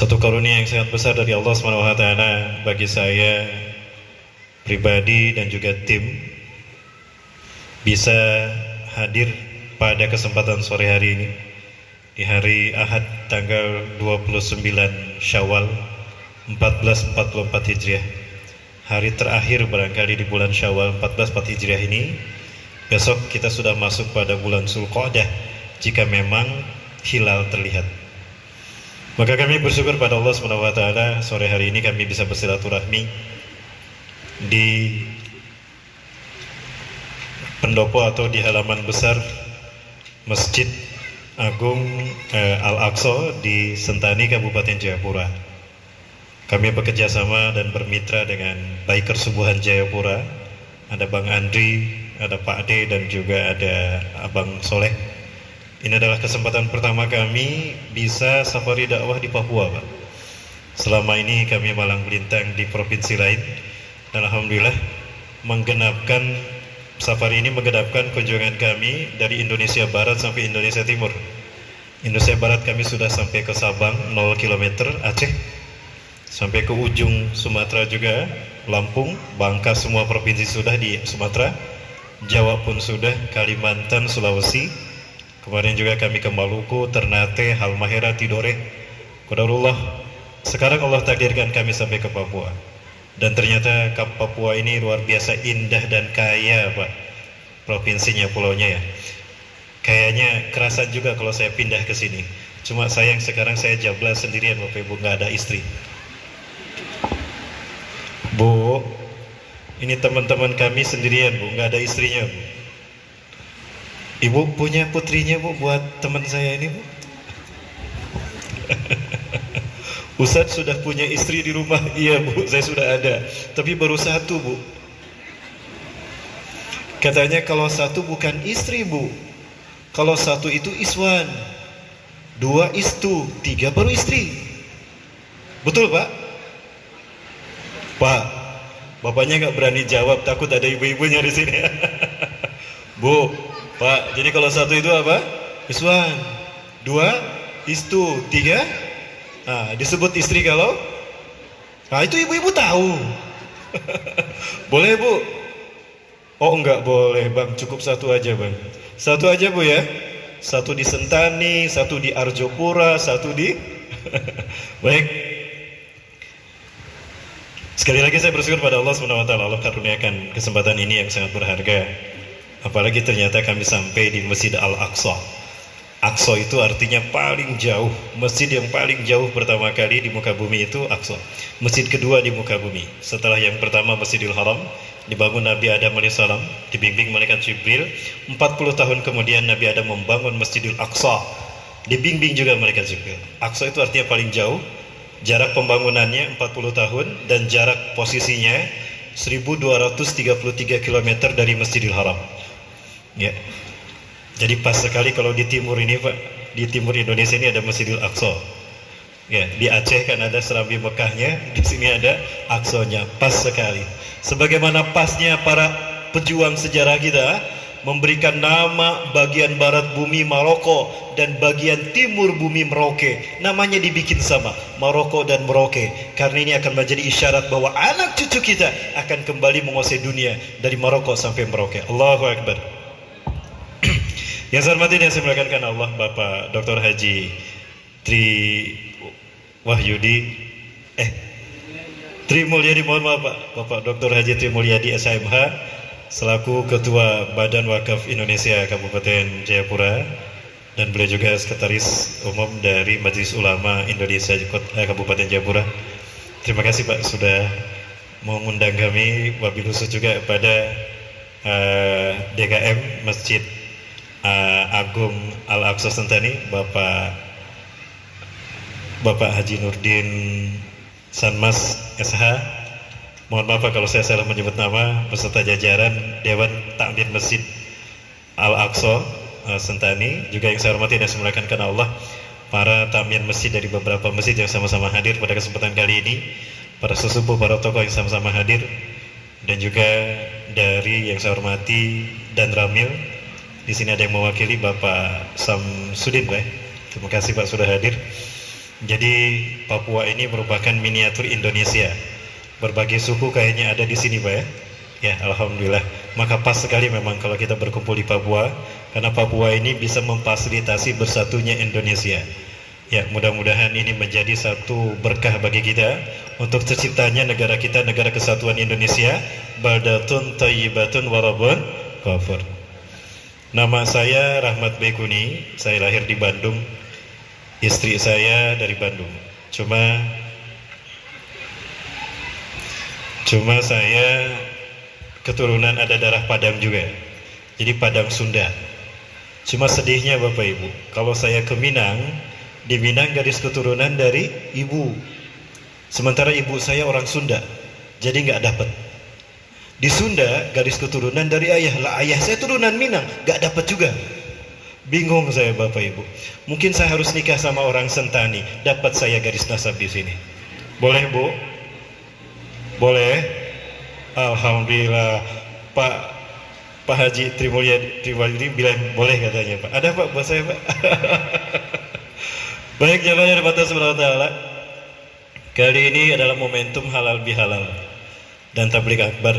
Satu karunia yang sangat besar dari Allah SWT bagi saya pribadi dan juga tim bisa hadir pada kesempatan sore hari ini di hari Ahad tanggal 29 Syawal 1444 Hijriah, hari terakhir barangkali di bulan Syawal 1444 Hijriah ini. Besok kita sudah masuk pada bulan Zulqa'dah jika memang hilal terlihat. Maka kami bersyukur pada Allah SWT, sore hari ini kami bisa bersilaturahmi di pendopo atau di halaman besar Masjid Agung Al-Aqsa di Sentani, Kabupaten Jayapura. Kami bekerja sama dan bermitra dengan Biker Subuhan Jayapura. Ada Bang Andri, ada Pak D, dan juga ada Abang Soleh. Ini adalah kesempatan pertama kami bisa safari dakwah di Papua, Pak. Selama ini kami malang melintang di provinsi lain, dan alhamdulillah safari ini menggenapkan kunjungan kami dari Indonesia Barat sampai Indonesia Timur. Indonesia Barat kami sudah sampai ke Sabang 0 km Aceh, sampai ke ujung Sumatera juga, Lampung, Bangka, semua provinsi sudah di Sumatera, Jawa pun sudah, Kalimantan, Sulawesi. Kemarin juga kami ke Maluku, Ternate, Halmahera, Tidore. Qadarullah, sekarang Allah takdirkan kami sampai ke Papua. Dan ternyata Papua ini luar biasa indah dan kaya, Pak. Provinsinya, pulaunya ya. Kayaknya kerasa juga kalau saya pindah ke sini. Cuma sayang sekarang saya jablas sendirian, Bapak Ibu, nggak ada istri. Bu, ini teman-teman kami sendirian, Bu, nggak ada istrinya, Bu. Ibu punya putrinya, Bu, buat teman saya ini, Bu. Ustadz sudah punya istri di rumah. Iya, Bu, saya sudah ada, tapi baru satu, Bu. Katanya kalau satu bukan istri, Bu. Kalau satu itu iswan, dua istu, tiga baru istri. Betul, Pak? Pak, bapaknya nggak berani jawab, takut ada ibu-ibunya di sini. Bu, Pak, jadi kalau satu itu apa? Iswan, dua istu, tiga disebut istri kalau? Nah, itu ibu-ibu tahu. Boleh, Bu? Oh, enggak boleh, Bang. Cukup satu aja, Bang. Satu aja, Bu, ya. Satu di Sentani, satu di Arjopura, satu di baik. Sekali lagi saya bersyukur pada Allah SWT. Allah karuniakan kesempatan ini yang sangat berharga. Apalagi ternyata kami sampai di Masjid Al-Aqsa. Aqsa itu artinya paling jauh. Masjid yang paling jauh pertama kali di muka bumi itu Aqsa. Masjid kedua di muka bumi. Setelah yang pertama Masjidil Haram, dibangun Nabi Adam AS, dibimbing malaikat Jibril. 40 tahun kemudian Nabi Adam membangun Masjidil Aqsa, dibimbing juga malaikat Jibril. Aqsa itu artinya paling jauh. Jarak pembangunannya 40 tahun dan jarak posisinya 1233 km dari Masjidil Haram. Ya. Jadi pas sekali kalau di timur ini, Pak, di timur Indonesia ini ada Masjidil Aqsa. Ya, di Aceh kan ada Serambi Mekahnya, di sini ada Aqsanya. Pas sekali. Sebagaimana pasnya para pejuang sejarah kita memberikan nama bagian barat bumi Maroko dan bagian timur bumi Merauke, namanya dibikin sama, Maroko dan Merauke, karena ini akan menjadi isyarat bahwa anak cucu kita akan kembali menguasai dunia dari Maroko sampai Merauke. Allahu Akbar. Yang saya hormati dan saya muliakan Allah, Bapak Dr. Haji Tri Mulyadi, mohon maaf, Pak, Bapak Dr. Haji Tri Mulyadi SMH, selaku Ketua Badan Wakaf Indonesia Kabupaten Jayapura, dan beliau juga Sekretaris Umum dari Majelis Ulama Indonesia Kabupaten Jayapura. Terima kasih, Pak, sudah mengundang kami. Wabil khusus juga pada DKM Masjid Agung Al-Aqsa Sentani, Bapak Haji Nurdin Sanmas SH. Mohon maaf kalau saya salah menyebut nama, beserta jajaran Dewan Takmir Masjid Al-Aqsa Sentani, juga yang saya hormati dan saya muliakan karena Allah, para takmir masjid dari beberapa masjid yang sama-sama hadir pada kesempatan kali ini, para sesepuh, para tokoh yang sama-sama hadir, dan juga dari yang saya hormati dan Ramil. Di sini ada yang mewakili Bapak Samsudin, Pak. Terima kasih, Pak, sudah hadir. Jadi Papua ini merupakan miniatur Indonesia. Berbagai suku kayaknya ada di sini, Pak ya. Ya, alhamdulillah. Maka pas sekali memang kalau kita berkumpul di Papua, karena Papua ini bisa memfasilitasi bersatunya Indonesia. Ya, mudah-mudahan ini menjadi satu berkah bagi kita untuk terciptanya negara kita, negara kesatuan Indonesia. Baldatun thayyibatun warabun ghafur. Nama saya Rahmat Bekuni, saya lahir di Bandung. Istri saya dari Bandung. Cuma saya keturunan ada darah Padang juga. Jadi Padang Sunda. Cuma sedihnya Bapak Ibu, kalau saya ke Minang, di Minang garis keturunan dari ibu. Sementara ibu saya orang Sunda, jadi nggak dapat. Di Sunda garis keturunan dari ayah. Lah ayah saya turunan Minang, nggak dapat juga. Bingung saya Bapak Ibu. Mungkin saya harus nikah sama orang Sentani, dapat saya garis nasab di sini. Boleh Bu? Boleh? Alhamdulillah. Pak Haji Trimulyadi bilang boleh katanya Pak. Ada Pak buat saya Pak? Baik jamaah yang dirahmati Allah Ta'ala, kali ini adalah momentum halal bihalal dan tabligh akbar.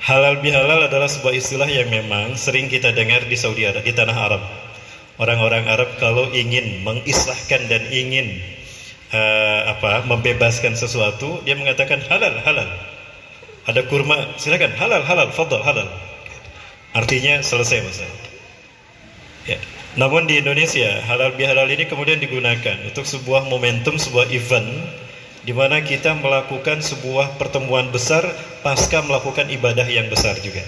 Halal bihalal adalah sebuah istilah yang memang sering kita dengar di Saudi Arabia, di tanah Arab. Orang-orang Arab kalau ingin mengislahkan dan ingin membebaskan sesuatu, dia mengatakan halal, halal. Ada kurma, silakan halal, halal, fadhal, halal. Artinya selesai masalah. Ya. Namun di Indonesia halal bihalal ini kemudian digunakan untuk sebuah momentum, sebuah event di mana kita melakukan sebuah pertemuan besar pasca melakukan ibadah yang besar juga.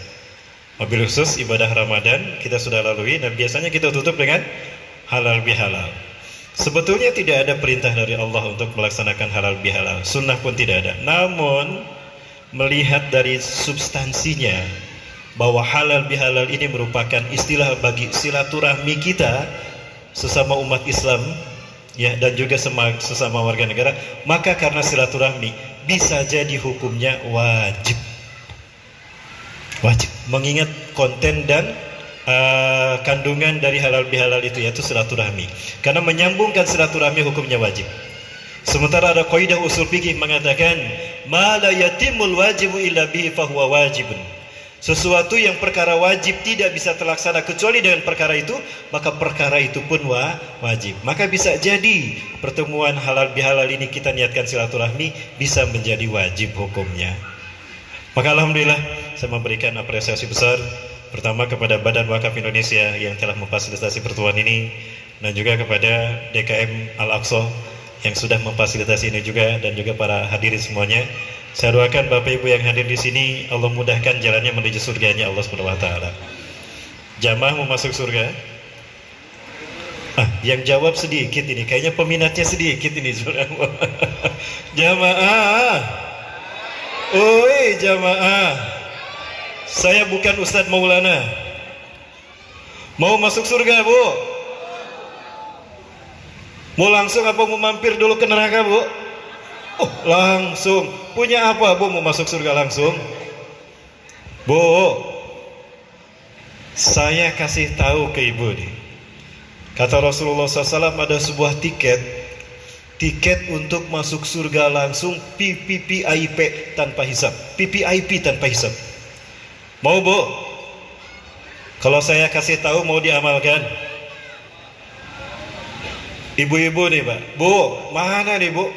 Wabil khusus ibadah Ramadan kita sudah lalui dan biasanya kita tutup dengan halal bihalal. Sebetulnya tidak ada perintah dari Allah untuk melaksanakan halal bihalal, sunnah pun tidak ada. Namun melihat dari substansinya bahwa halal bihalal ini merupakan istilah bagi silaturahmi kita sesama umat Islam, ya, dan juga sesama warga negara, maka karena silaturahmi bisa jadi hukumnya wajib. Wajib, mengingat konten dan kandungan dari halal bihalal itu, yaitu silaturahmi. Karena menyambungkan silaturahmi hukumnya wajib. Sementara ada kaidah usul fikih mengatakan, ma la yatimul wajibu illa bihi fahuwa wajibun. Sesuatu yang perkara wajib tidak bisa terlaksana kecuali dengan perkara itu, maka perkara itu pun wajib. Maka bisa jadi pertemuan halal bihalal ini kita niatkan silaturahmi bisa menjadi wajib hukumnya. Maka alhamdulillah saya memberikan apresiasi besar pertama kepada Badan Wakaf Indonesia yang telah memfasilitasi pertemuan ini, dan juga kepada DKM Al-Aqsa yang sudah memfasilitasi ini juga, dan juga para hadirin semuanya. Saya doakan Bapak Ibu yang hadir di sini Allah mudahkan jalannya menuju surganya Allah Subhanahu wa taala. Jamaah mau masuk surga? Yang jawab sedikit ini, kayaknya peminatnya sedikit ini. Jamaah. Oi jamaah. Saya bukan Ustadz Maulana. Mau masuk surga, Bu? Mau langsung apa mau mampir dulu ke neraka, Bu? Oh, langsung. Punya apa, Bu, mau masuk surga langsung? Bu, saya kasih tahu ke Ibu nih. Kata Rasulullah SAW ada sebuah tiket untuk masuk surga langsung, PPIP tanpa hisab. PPIP tanpa hisab. Mau, Bu? Kalau saya kasih tahu mau diamalkan? Ibu-ibu nih, Pak. Bu, mana nih, Bu?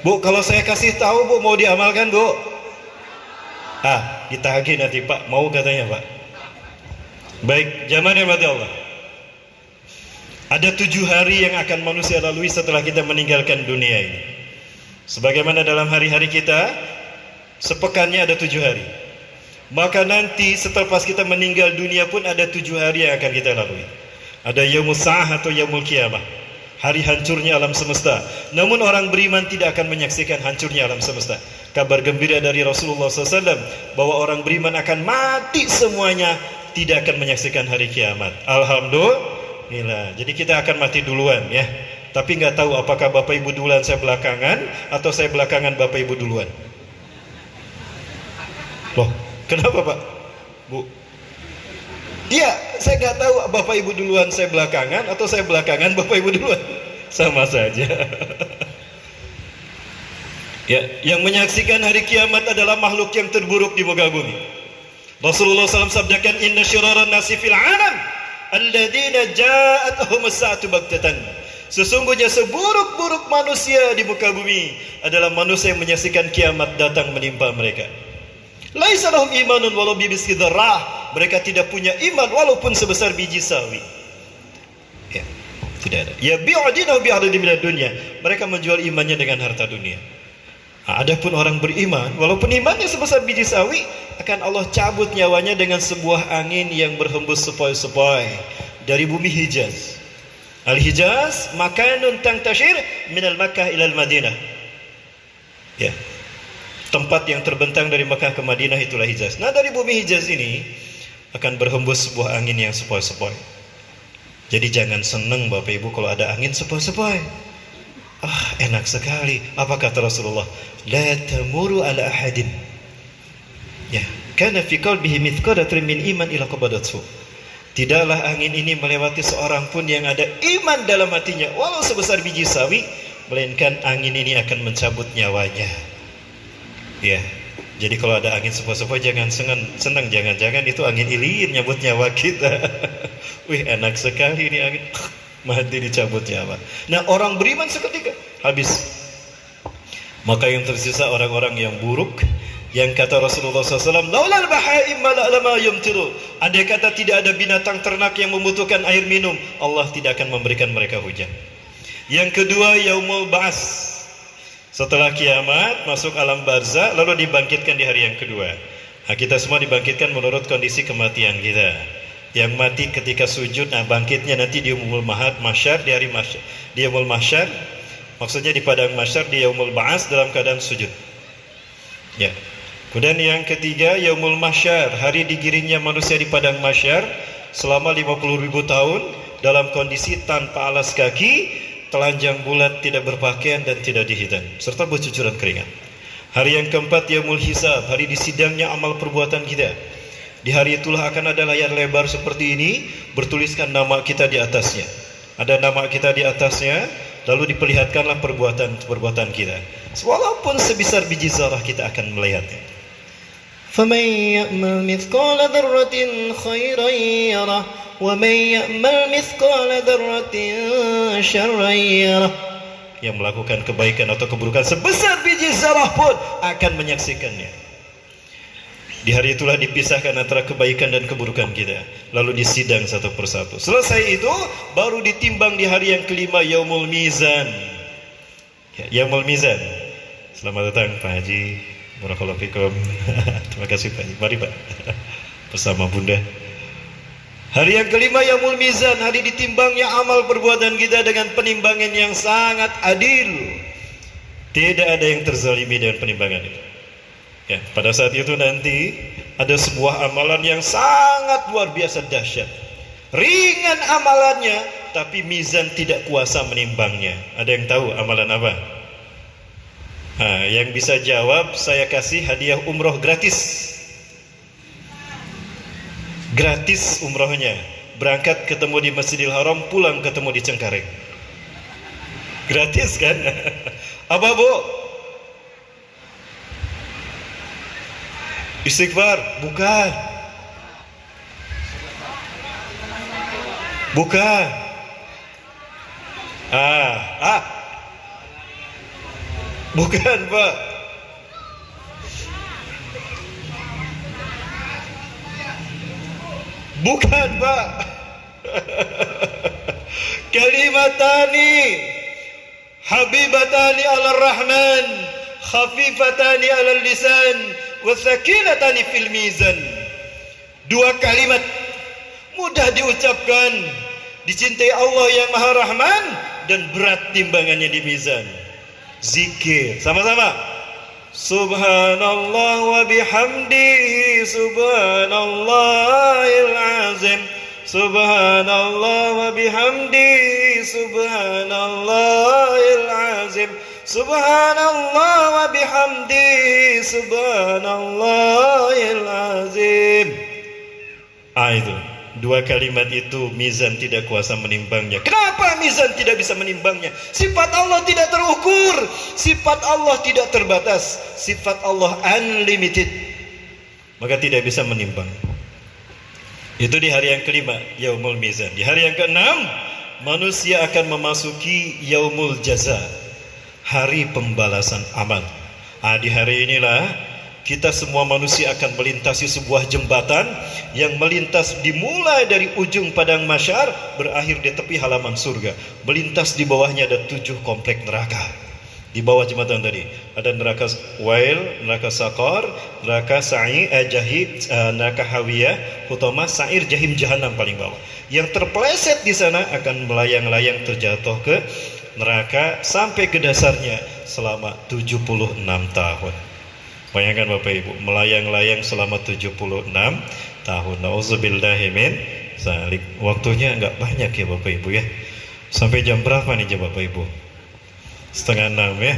Bu, kalau saya kasih tahu, Bu, mau diamalkan, Bu? Ditagih nanti, Pak. Mau katanya, Pak. Baik, jamaah rahmati Allah. Ada 7 hari yang akan manusia lalui setelah kita meninggalkan dunia ini. Sebagaimana dalam hari-hari kita, sepekannya ada 7 hari. Maka nanti setelah kita meninggal dunia pun ada 7 hari yang akan kita lalui. Ada yaumul sa'ah atau yaumul qiyamah, hari hancurnya alam semesta. Namun orang beriman tidak akan menyaksikan hancurnya alam semesta. Kabar gembira dari Rasulullah SAW bahwa orang beriman akan mati semuanya, tidak akan menyaksikan hari kiamat. Alhamdulillah. Jadi kita akan mati duluan, ya. Tapi nggak tahu apakah Bapak Ibu duluan, saya belakangan, atau saya belakangan Bapak Ibu duluan. Loh, kenapa Pak? Bu? Iya, saya nggak tahu Bapak Ibu duluan, saya belakangan, atau saya belakangan Bapak Ibu duluan. sama saja. Ya, yang menyaksikan hari kiamat adalah makhluk yang terburuk di muka bumi. Rasulullah SAW sabdakan, inna syiraran nasi fil alam alladzina ja'atuhum as-sa'atu baghtatan. Sesungguhnya seburuk-buruk manusia di muka bumi adalah manusia yang menyaksikan kiamat datang menimpa mereka. Laisa lahum imanun walau bibisqi dzarrah. Mereka tidak punya iman walaupun sebesar biji sawi. Ya, tidak ada. Ya bi'adinahu bi'adadi minad dunya. Mereka menjual imannya dengan harta dunia. Adapun orang beriman, walaupun imannya sebesar biji sawi, akan Allah cabut nyawanya dengan sebuah angin yang berhembus sepoi-sepoi dari bumi Hijaz. Al-Hijaz makanun tangtashir minal Makkah ilal Madinah. Ya. Tempat yang terbentang dari Makkah ke Madinah itulah Hijaz. Nah, dari bumi Hijaz ini akan berhembus sebuah angin yang sepoi-sepoi. Jadi jangan senang Bapak Ibu kalau ada angin sepoi-sepoi. Enak sekali. Apa kata Rasulullah? La tamuru ala ahadin. Ya, kana fi qalbihi mithqalatun min iman ila qabadathu. Tidaklah angin ini melewati seorang pun yang ada iman dalam hatinya, walau sebesar biji sawi, melainkan angin ini akan mencabut nyawanya. Ya. Jadi kalau ada angin sepoi-sepoi jangan senang, jangan-jangan itu angin ilir nyabut nyawa kita. Wih, enak sekali ini angin. Mati dicabut nyawa. Nah, orang beriman seketika habis. Maka yang tersisa orang-orang yang buruk, yang kata Rasulullah SAW, laulal bahaim lama yumtiru. Andai kata tidak ada binatang ternak yang membutuhkan air minum, Allah tidak akan memberikan mereka hujan. Yang kedua, yaumul ba'as. Setelah kiamat masuk alam barzah, lalu dibangkitkan di hari yang kedua. Nah, kita semua dibangkitkan menurut kondisi kematian kita. Yang mati ketika sujud, nah bangkitnya nanti di yaumul mahsyar, di hari mahsyar, di yaumul mahsyar, maksudnya di padang mahsyar, di yaumul ba'as dalam keadaan sujud. Ya. Kemudian yang ketiga, yaumul mahsyar, hari digiringnya manusia di padang mahsyar selama 50.000 tahun dalam kondisi tanpa alas kaki, telanjang bulat, tidak berpakaian dan tidak dihitan, serta bercucuran keringat. Hari yang keempat, yaumul hisab, hari disidangnya amal perbuatan kita. Di hari itulah akan ada layar lebar seperti ini, bertuliskan nama kita di atasnya. Ada nama kita di atasnya, lalu diperlihatkanlah perbuatan kita. Walaupun sebesar biji zarah kita akan melihatnya. فَمَنْ يَأْمَلْ مِثْقَالَ ذَرَّةٍ خَيْرًا يَرَهُ وَمَنْ يَأْمَلْ مِثْقَالَ ذَرَّةٍ شَرًّا يَرَهُ. Yang melakukan kebaikan atau keburukan sebesar biji zarah pun akan menyaksikannya. Di hari itulah dipisahkan antara kebaikan dan keburukan kita, lalu disidang satu persatu. Selesai itu baru ditimbang di hari yang kelima, yaumul mizan. Ya, yaumul mizan. Selamat datang Pak Haji. Barakallahu fikum. Terima kasih Pak Haji. Mari Pak. Bersama Bunda. Hari yang kelima, yaumul mizan, hari ditimbangnya amal perbuatan kita dengan penimbangan yang sangat adil. Tidak ada yang terzalimi dengan penimbangan itu. Ya, pada saat itu nanti ada sebuah amalan yang sangat luar biasa dahsyat. Ringan amalannya, tapi mizan tidak kuasa menimbangnya. Ada yang tahu amalan apa? Nah, yang bisa jawab saya kasih hadiah umroh gratis. Gratis umrohnya. Berangkat ketemu di Masjidil Haram, pulang ketemu di Cengkareng. Gratis kan? Apa Bu? Istighfar? Bukan. Bukan. Bukan Pak. Bukan Pak. Kalimatani habibatani ala rahman, khafifatani ala lisan, wasakinatani fil mizan. Dua kalimat mudah diucapkan, dicintai Allah yang Maha Rahman, dan berat timbangannya di mizan. Zikir sama-sama. Subhanallah wa bihamdihi, subhanallahil azim, subhanallah wa bihamdihi, subhanallahil azim, subhanallah wa bihamdihi, subhanallahil azim. Itu Dua kalimat itu mizan tidak kuasa menimbangnya. Kenapa mizan tidak bisa menimbangnya? Sifat Allah tidak terukur, sifat Allah tidak terbatas, sifat Allah unlimited, maka tidak bisa menimbang. Itu di hari yang kelima, yaumul mizan. Di hari yang keenam, manusia akan memasuki yaumul jaza, hari pembalasan amal. Di hari inilah kita semua manusia akan melintasi sebuah jembatan yang melintas dimulai dari ujung padang mahsyar, berakhir di tepi halaman surga. Melintas di bawahnya ada 7 komplek neraka. Di bawah jembatan tadi ada neraka Wail, neraka Saqar, neraka Jahim, neraka Hawiyah, Hutamah, Sa'ir, Jahim, Jahannam paling bawah. Yang terpeleset di sana akan melayang-layang terjatuh ke neraka sampai ke dasarnya selama 76 tahun. Bayangkan Bapak Ibu, melayang-layang selama 76 tahun. Nauzubillahi min zalik. Waktunya enggak banyak ya Bapak Ibu ya. Sampai jam berapa nih Bapak Ibu? 5:30 ya.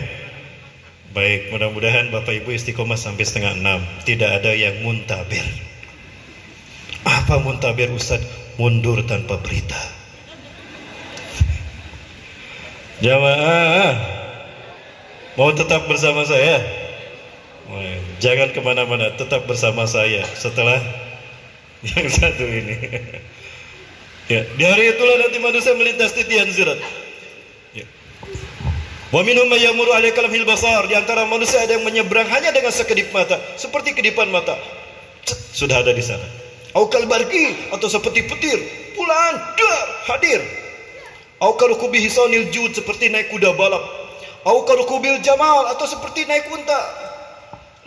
Baik, mudah-mudahan Bapak Ibu istiqomah sampai 5:30. Tidak ada yang muntabir. Apa muntabir Ustaz? Mundur tanpa berita. Jamaah, mau tetap bersama saya? Jangan kemana-mana, tetap bersama saya setelah yang satu ini. Ya, di hari itulah nanti manusia melintas titian sirat. Ya. Wa minhum may yamuru 'ala kalamil basar. Di antara manusia ada yang menyeberang hanya dengan sekedip mata, seperti kedipan mata. Sudah ada di sana. Au kal barqi, atau seperti petir, bulan dar hadir. Au karukubi hisanil jud, seperti naik kuda balap. Au karukubil jamal, atau seperti naik unta.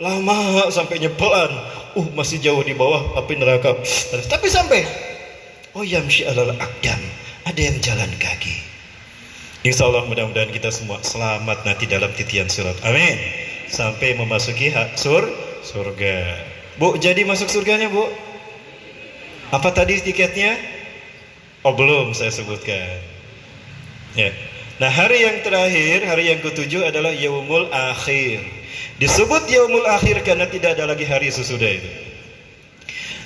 Lama sampainya pelan. Masih jauh di bawah api neraka. Tapi sampai. Yamshi alal aqdam, ada yang jalan kaki. Insya Allah mudah-mudahan kita semua selamat nanti dalam titian surat. Amin. Sampai memasuki surga. Bu, jadi masuk surganya Bu? Apa tadi tiketnya? Belum saya sebutkan. Ya. Nah, hari yang terakhir, hari yang ke-7 adalah yaumul akhir. Disebut yaumul akhir karena tidak ada lagi hari sesudah itu.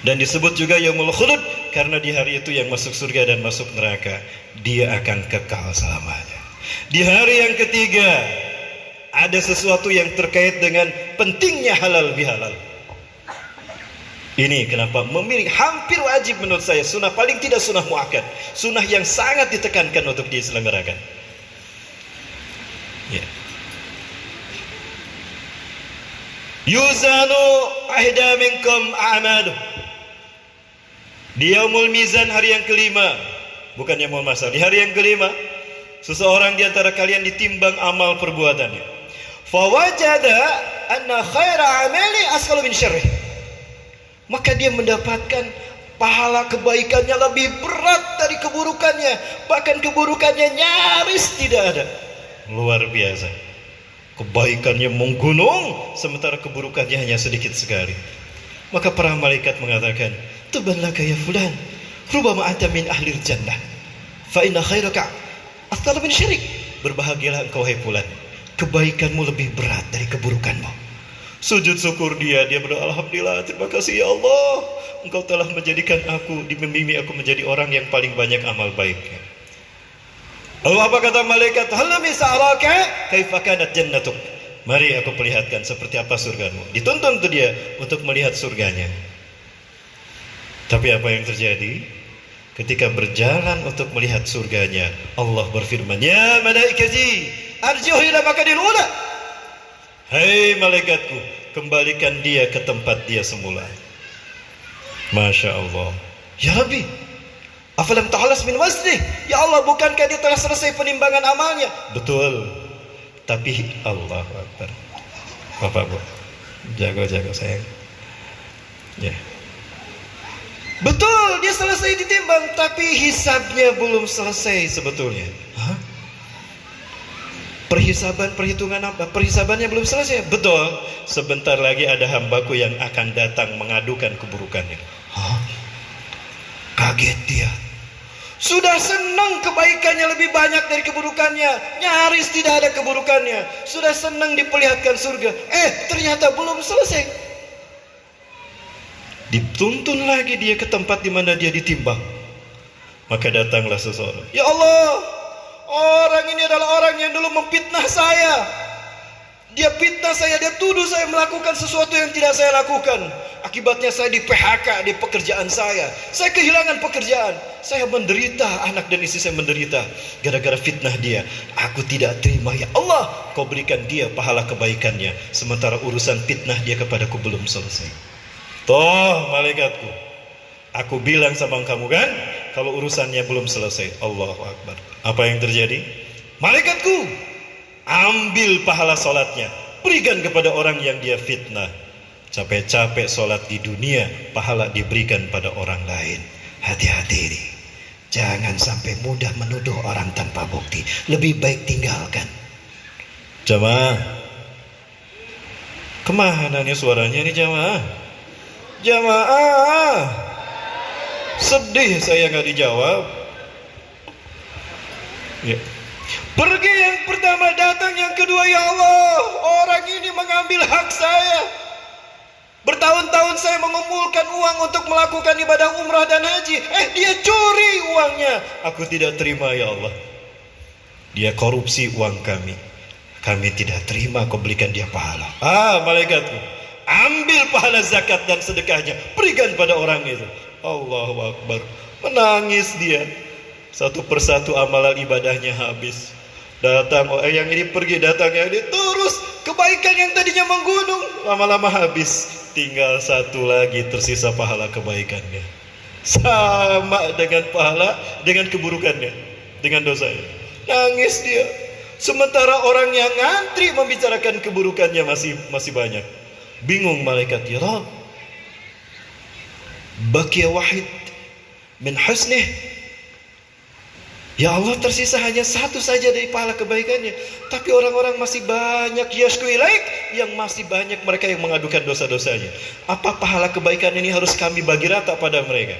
Dan disebut juga yaumul khulud karena di hari itu yang masuk surga dan masuk neraka, dia akan kekal selamanya. Di hari yang ketiga, ada sesuatu yang terkait dengan pentingnya halal bihalal. Ini kenapa memilih hampir wajib menurut saya, sunnah paling tidak sunnah muakkad, sunnah yang sangat ditekankan untuk diselenggarakan. Ya. Yuzanu ahda minkum a'malu. Di yaumul mizan hari yang kelima, bukan yaumul masar, di hari yang kelima, seseorang di antara kalian ditimbang amal perbuatannya. Fawajada anna khaira amali asqalu min syarrih. Maka dia mendapatkan pahala kebaikannya lebih berat dari keburukannya, bahkan keburukannya nyaris tidak ada. Luar biasa. Kebaikannya menggunung, sementara keburukannya hanya sedikit sekali. Maka para malaikat mengatakan, tuban laka ya fulan, rubama anta min ahlir jannah, fa inna khairaka athqalu min syirik. Berbahagialah engkau hai fulan, kebaikanmu lebih berat dari keburukanmu. Sujud syukur dia berdoa, alhamdulillah, terima kasih ya Allah, engkau telah menjadikan aku, membimbing aku menjadi orang yang paling banyak amal baiknya. Lalu apa kata malaikat? Halami sa'raka kaifa kanat jannatuk. Mari aku perlihatkan seperti apa surgamu. Dituntun tuh dia untuk melihat surganya. Tapi apa yang terjadi? Ketika berjalan untuk melihat surganya, Allah berfirman, ya malaikati arji'u ila makanil ula. Hai malaikatku, kembalikan dia ke tempat dia semula. Masya Allah. Ya Rabbi, afalam ta'alas min wasnih. Ya Allah, bukankah dia telah selesai penimbangan amalnya? Betul. Tapi Allah Akbar. Bapak Bu, jago-jago sayang. Ya. Betul, dia selesai ditimbang, tapi hisabnya belum selesai sebetulnya. Hah? Perhitungan apa? Perhisabannya belum selesai. Betul. Sebentar lagi ada hambaku yang akan datang mengadukan keburukannya. Hah? Kaget dia. Sudah senang kebaikannya lebih banyak dari keburukannya, nyaris tidak ada keburukannya. Sudah senang diperlihatkan surga, ternyata belum selesai. Dituntun lagi dia ke tempat di mana dia ditimbang. Maka datanglah seseorang. Ya Allah, orang ini adalah orang yang dulu memfitnah saya. Dia fitnah saya, dia tuduh saya melakukan sesuatu yang tidak saya lakukan. Akibatnya saya di PHK di pekerjaan saya. Saya kehilangan pekerjaan. Saya menderita, anak dan istri saya menderita gara-gara fitnah dia. Aku tidak terima, ya Allah, kau berikan dia pahala kebaikannya, sementara urusan fitnah dia kepadaku belum selesai. Toh malaikatku, aku bilang sama kamu kan, kalau urusannya belum selesai. Allahu Akbar. Apa yang terjadi? Malaikatku, ambil pahala sholatnya, berikan kepada orang yang dia fitnah. Capek-capek sholat di dunia, pahala diberikan pada orang lain. Hati-hati ini, jangan sampai mudah menuduh orang tanpa bukti. Lebih baik tinggalkan. Jamaah, kemana nih suaranya nih jamaah? Jamaah, sedih saya nggak dijawab. Ya. Pergi yang pertama, datang yang kedua. Ya Allah, orang ini mengambil hak saya. Bertahun-tahun saya mengumpulkan uang untuk melakukan ibadah umrah dan haji. Dia curi uangnya. Aku tidak terima, ya Allah. Dia korupsi uang kami. Kami tidak terima, kau berikan dia pahala. Malaikatku, ambil pahala zakat dan sedekahnya, berikan pada orang itu. Allahu Akbar. Menangis dia. Satu persatu amalan ibadahnya habis. Datang yang ini pergi, datang yang ini terus. Kebaikan yang tadinya menggunung lama-lama habis. Tinggal satu lagi tersisa pahala kebaikannya. Sama dengan pahala, dengan keburukannya, dengan dosanya. Nangis dia. Sementara orang yang ngantri membicarakan keburukannya masih banyak. Bingung malaikat, ya Rabb, baqiya wahid min husnih. Ya Allah, tersisa hanya satu saja dari pahala kebaikannya. Tapi orang-orang masih banyak, yashku ilaik, yang masih banyak mereka yang mengadukan dosa-dosanya. Apa pahala kebaikan ini harus kami bagi rata pada mereka?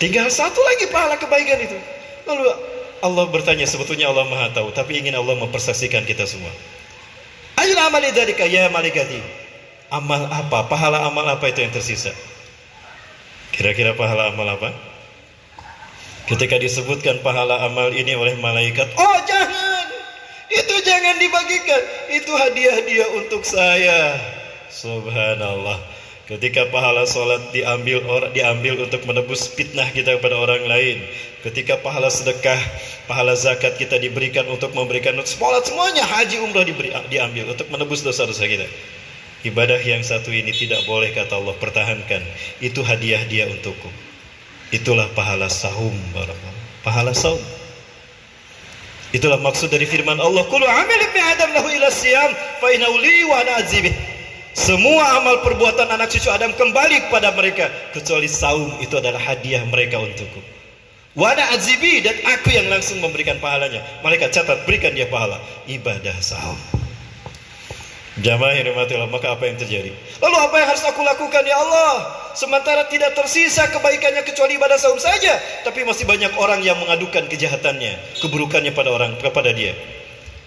Tinggal satu lagi pahala kebaikan itu. Lalu Allah bertanya, sebetulnya Allah Maha Tahu, tapi ingin Allah mempersaksikan kita semua. Ayul amali dzalika ya malaikati. Amal apa? Pahala amal apa itu yang tersisa? Kira-kira pahala amal apa? Ketika disebutkan pahala amal ini oleh malaikat, oh jangan, itu jangan dibagikan, itu hadiah dia untuk saya. Subhanallah. Ketika pahala sholat diambil untuk menebus fitnah kita kepada orang lain. Ketika pahala sedekah, pahala zakat kita diberikan untuk memberikan sholat, semuanya haji umrah diambil untuk menebus dosa-dosa kita. Ibadah yang satu ini tidak boleh, kata Allah, pertahankan. Itu hadiah dia untukku. Itulah pahala saum, pahala saum. Itulah maksud dari firman Allah, kullu amal ibni adam lahu ila siyam fa innahu li wa ana azibih. Semua amal perbuatan anak cucu Adam kembali kepada mereka kecuali saum, itu adalah hadiah mereka untukku. Wa ana azibi, dan aku yang langsung memberikan pahalanya. Malaikat catat, berikan dia pahala ibadah saum. Jamaah yang dirahmati Allah, maka apa yang terjadi? Lalu apa yang harus aku lakukan, ya Allah? Sementara tidak tersisa kebaikannya kecuali ibadah saum saja, tapi masih banyak orang yang mengadukan kejahatannya, keburukannya kepada dia.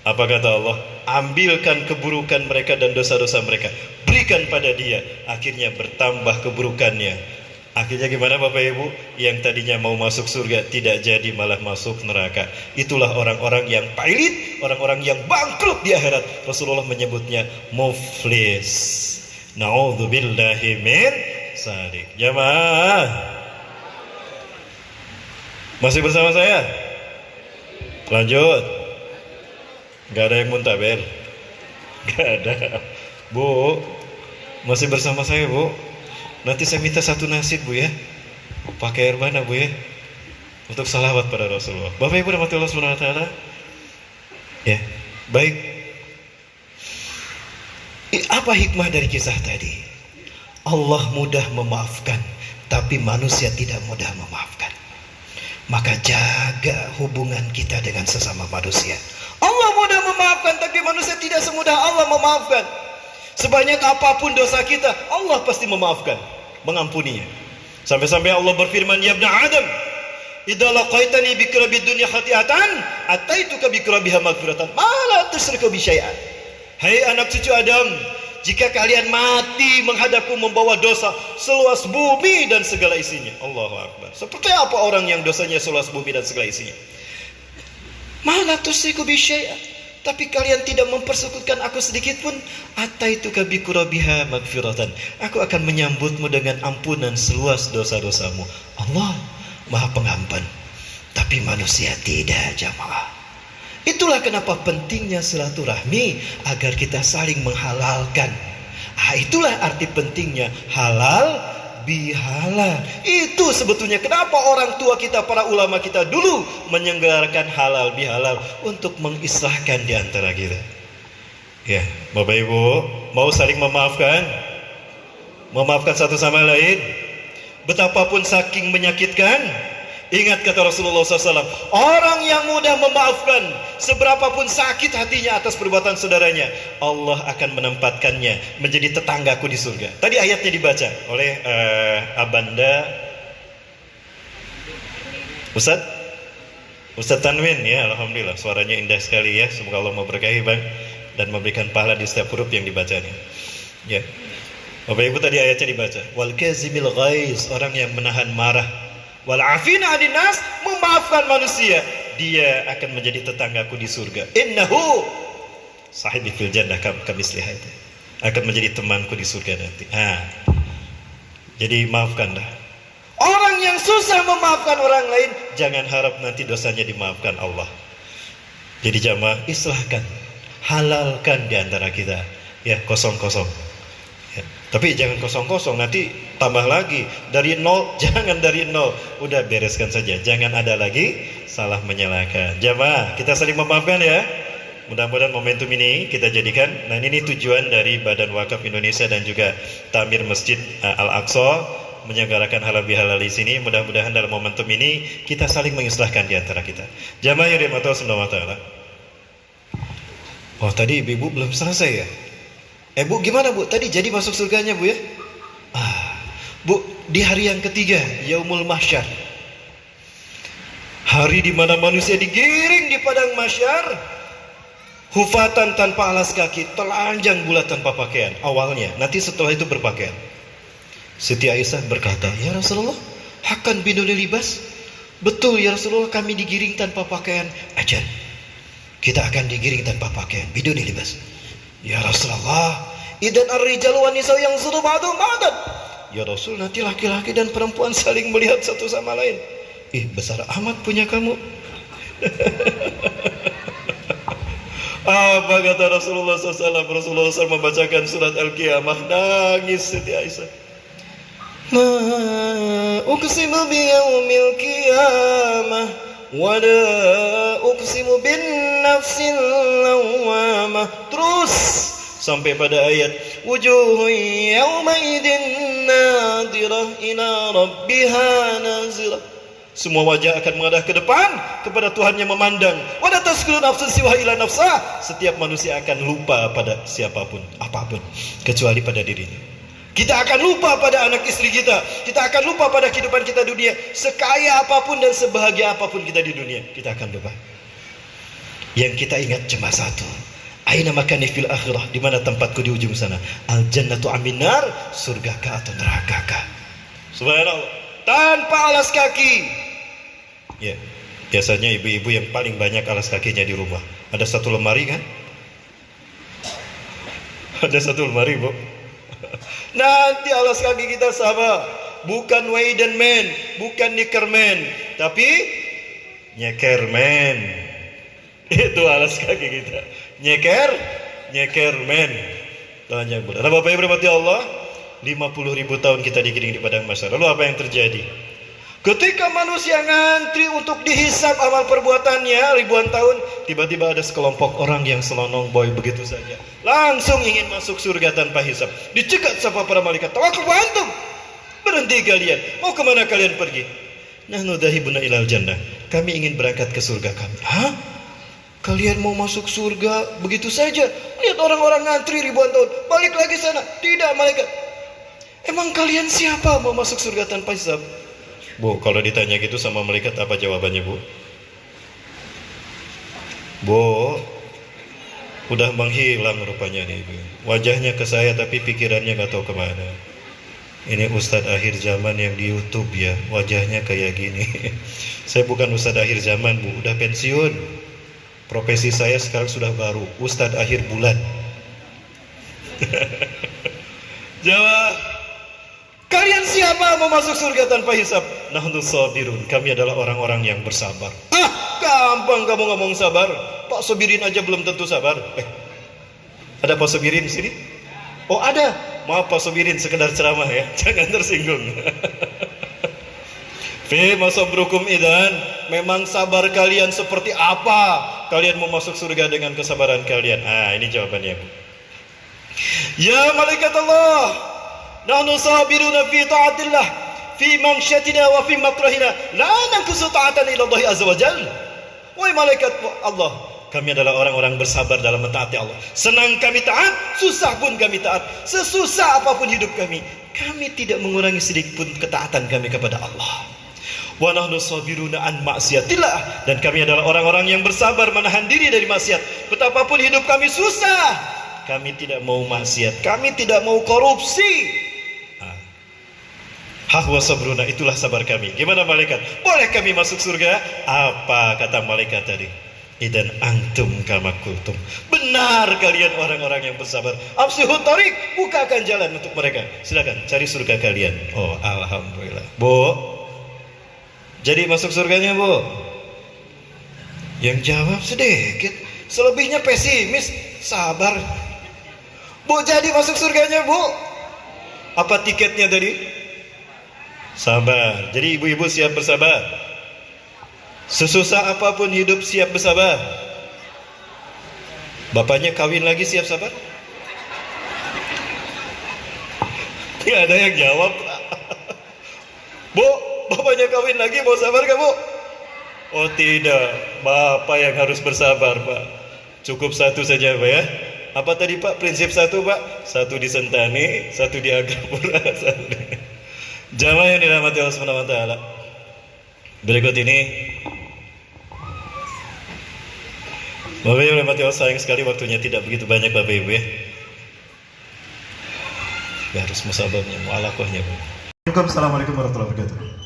Apa kata Allah? Ambilkan keburukan mereka dan dosa-dosa mereka, berikan pada dia. Akhirnya bertambah keburukannya. Akhirnya gimana Bapak Ibu? Yang tadinya mau masuk surga tidak jadi, malah masuk neraka. Itulah orang-orang yang pailit, orang-orang yang bangkrut di akhirat. Rasulullah menyebutnya muflis. Na'udzubillahi min dzalik. Jamaah, masih bersama saya? Lanjut. Gak ada yang muntabel? Gak ada. Bu, masih bersama saya, Bu? Nanti saya minta satu nasib, Bu, ya. Pakai air mana, Bu, ya? Untuk salawat pada Rasulullah. Bapak Ibu rahmatullah subhanahu wa ta'ala. Ya, baik. Apa hikmah dari kisah tadi? Allah mudah memaafkan, tapi manusia tidak mudah memaafkan. Maka jaga hubungan kita dengan sesama manusia. Allah mudah memaafkan, tapi manusia tidak semudah Allah memaafkan. Sebanyak apapun dosa kita, Allah pasti memaafkan, mengampuninya. Sampai-sampai Allah berfirman, ya ibna Adam, idza laqaitani bikrabid dunya khati'atan ataituka bikrabiha maghfiratan ma la tusyriku bi syai'an. Hai anak cucu Adam, jika kalian mati menghadapku membawa dosa seluas bumi dan segala isinya. Allahu Akbar. Seperti apa orang yang dosanya seluas bumi dan segala isinya? Ma la tusyriku bi syai'a, tapi kalian tidak mempersekutukan aku sedikit pun. Ataituka bi qurabiha magfiratan, aku akan menyambutmu dengan ampunan seluas dosa-dosamu. Allah Maha Pengampun. Tapi manusia tidak, jamaah. Itulah kenapa pentingnya silaturahmi, agar kita saling menghalalkan. Itulah arti pentingnya halal bihalal. Itu sebetulnya kenapa orang tua kita, para ulama kita dulu menyelenggarakan halal bihalal untuk mengislahkan di antara kita. Ya, Bapak Ibu, mau saling memaafkan? Memaafkan satu sama lain. Betapapun saking menyakitkan, ingat kata Rasulullah SAW, orang yang mudah memaafkan, seberapapun sakit hatinya atas perbuatan saudaranya, Allah akan menempatkannya menjadi tetanggaku di surga. Tadi ayatnya dibaca oleh Abanda Ustadz Tanwin, ya, alhamdulillah suaranya indah sekali ya. Semoga Allah memberkahi Bang dan memberikan pahala di setiap huruf yang dibacanya. Ya, Bapak Ibu, tadi ayatnya dibaca, wal kazimil ghaiz, orang yang menahan marah, wal afina 'anil nas, memaafkan manusia, dia akan menjadi tetanggaku di surga. Innahu sahibi fil jannah kamisliha, itu akan menjadi temanku di surga nanti. Jadi maafkanlah. Orang yang susah memaafkan orang lain, jangan harap nanti dosanya dimaafkan Allah. Jadi jamaah, islahkan, halalkan di antara kita. Ya, kosong-kosong. Ya. Tapi jangan kosong-kosong, nanti tambah lagi dari nol. Jangan dari nol, udah bereskan saja, jangan ada lagi salah menyalahkan. Jamaah, kita saling memaafkan ya. Mudah-mudahan momentum ini kita jadikan. Nah, ini tujuan dari Badan Wakaf Indonesia dan juga Tamir Masjid Al-Aqsa menyelenggarakan halal bihalal di sini. Mudah-mudahan dalam momentum ini kita saling mengislahkan di antara kita. Jamaah yang dirahmati Allah Subhanahu wa taala. Oh, tadi ibu belum selesai ya? Bu, gimana Bu? Tadi jadi masuk surganya Bu ya? Bu, di hari yang ketiga, Yaumul Mahsyar, hari di mana manusia digiring di padang mahsyar, hufatan tanpa alas kaki, telanjang bulat tanpa pakaian awalnya, nanti setelah itu berpakaian. Siti Aisyah berkata, ya Rasulullah, hakan biduni libas. Betul ya Rasulullah, kami digiring tanpa pakaian. Ajar, kita akan digiring tanpa pakaian, biduni libas. Ya Rasulullah, idan ar-rijal wa nisa yang suruh ba'du ba'dan. Ya Rasul, nanti laki-laki dan perempuan saling melihat satu sama lain. Besar amat punya kamu. Apa kata Rasulullah SAW? Rasulullah SAW membacakan surat Al-Qiyamah, nangis Siti Aisyah. La uqsimu biyaumil qiyamah wa la uqsimu bin nafsil lawamah. Terus sampai pada ayat wujuhun yawma idin nadirah ila rabbiha nazirah. Semua wajah akan menghadap ke depan kepada Tuhannya memandang. Wa la tasqulu nafsun siwa ila nafsah. Setiap manusia akan lupa pada siapapun, apapun, kecuali pada dirinya. Kita akan lupa pada anak istri kita. Kita akan lupa pada kehidupan kita dunia. Sekaya apapun dan sebahagia apapun kita di dunia, kita akan lupa. Yang kita ingat cuma satu. Aina makani fil akhirah, di mana tempatku di ujung sana. Al jannatu aminar, surgakah atau nerakakah. Subhanallah, tanpa alas kaki. Ya, biasanya ibu-ibu yang paling banyak alas kakinya di rumah. Ada satu lemari kan? Ada satu lemari Bu. Nanti alas kaki kita sama, bukan Widen man, bukan Nickerman, tapi Nyekerman. Itu alas kaki kita. Nyekerman. Tanya bulan. Nah, Bapak Ibu rahmati Allah, 50.000 tahun kita digiring di padang mahsyar. Lalu apa yang terjadi? Ketika manusia ngantri untuk dihisab amal perbuatannya ribuan tahun, tiba-tiba ada sekelompok orang yang selonong boy begitu saja, langsung ingin masuk surga tanpa hisab. Dicegat sama para malaikat. Tawakkuf antum, berhenti kalian, mau kemana kalian pergi? Nahnu dhahibuna ilal jannah, kami ingin berangkat ke surga kami. Hah? Kalian mau masuk surga begitu saja? Lihat orang-orang ngantri ribuan tahun, balik lagi sana. Tidak malaikat. Emang kalian siapa mau masuk surga tanpa hisab? Bu, kalau ditanya gitu sama malaikat, apa jawabannya Bu? Bu, Udah menghilang rupanya nih Ibu. Wajahnya ke saya tapi pikirannya nggak tahu kemana. Ini Ustadz akhir zaman yang di YouTube ya, wajahnya kayak gini. Saya bukan Ustadz akhir zaman Bu, udah pensiun. Profesi saya sekarang sudah baru, Ustadz akhir bulan. Jawab, kalian siapa mau masuk surga tanpa hisab? Nahnu sabirun, kami adalah orang-orang yang bersabar. Ah, gampang kamu ngomong sabar. Pak Sobirin aja belum tentu sabar. Ada Pak Sobirin di sini? Oh ada. Maaf Pak Sobirin, sekedar ceramah ya, jangan tersinggung. Fi masabrukum idan, memang sabar kalian seperti apa? Kalian mau masuk surga dengan kesabaran kalian. Ah, ini jawabannya Bu. Ya malaikat Allah, nahnu sabiruna fi ta'atillah, fi mamsyatina wa fi makrahina, la nankusu ta'atan ila Allah azza wa jalla. Wahai malaikat Allah, kami adalah orang-orang bersabar dalam mentaati Allah. Senang kami taat, susah pun kami taat. Sesusah apapun hidup kami, kami tidak mengurangi sedikit pun ketaatan kami kepada Allah. Wa nahnu sabiruna an maksiatillah, dan kami adalah orang-orang yang bersabar menahan diri dari maksiat. Betapapun hidup kami susah, kami tidak mau maksiat, kami tidak mau korupsi. Hahwa sabruna, itulah sabar kami. Gimana malaikat? Boleh kami masuk surga? Apa kata malaikat tadi? Idan antum kama kultum. Benar kalian orang-orang yang bersabar. Afsihut tariq, bukakan jalan untuk mereka. Silakan cari surga kalian. Oh, alhamdulillah. Bu, jadi masuk surganya Bu? Yang jawab sedikit, selebihnya pesimis. Sabar. Bu, jadi masuk surganya Bu? Apa tiketnya tadi? Sabar. Jadi ibu-ibu siap bersabar. Sesusah apapun hidup siap bersabar. Bapaknya kawin lagi siap sabar? Tidak ada yang jawab. Bu, bapaknya kawin lagi mau sabar gak Bu? Oh tidak, bapak yang harus bersabar Pak. Cukup satu saja Pak ya. Apa tadi Pak? Prinsip satu Pak. Satu disentani, satu diagapura, satu di... Jamaah yang dirahmati Allah Subhanahu wa taala. Berikut ini Bapak Ibu yang dirahmati Allah, sayang sekali waktunya tidak begitu banyak Bapak Ibu ya. Harus musabahnya, mu'alaqahnya. Assalamualaikum warahmatullahi wabarakatuh.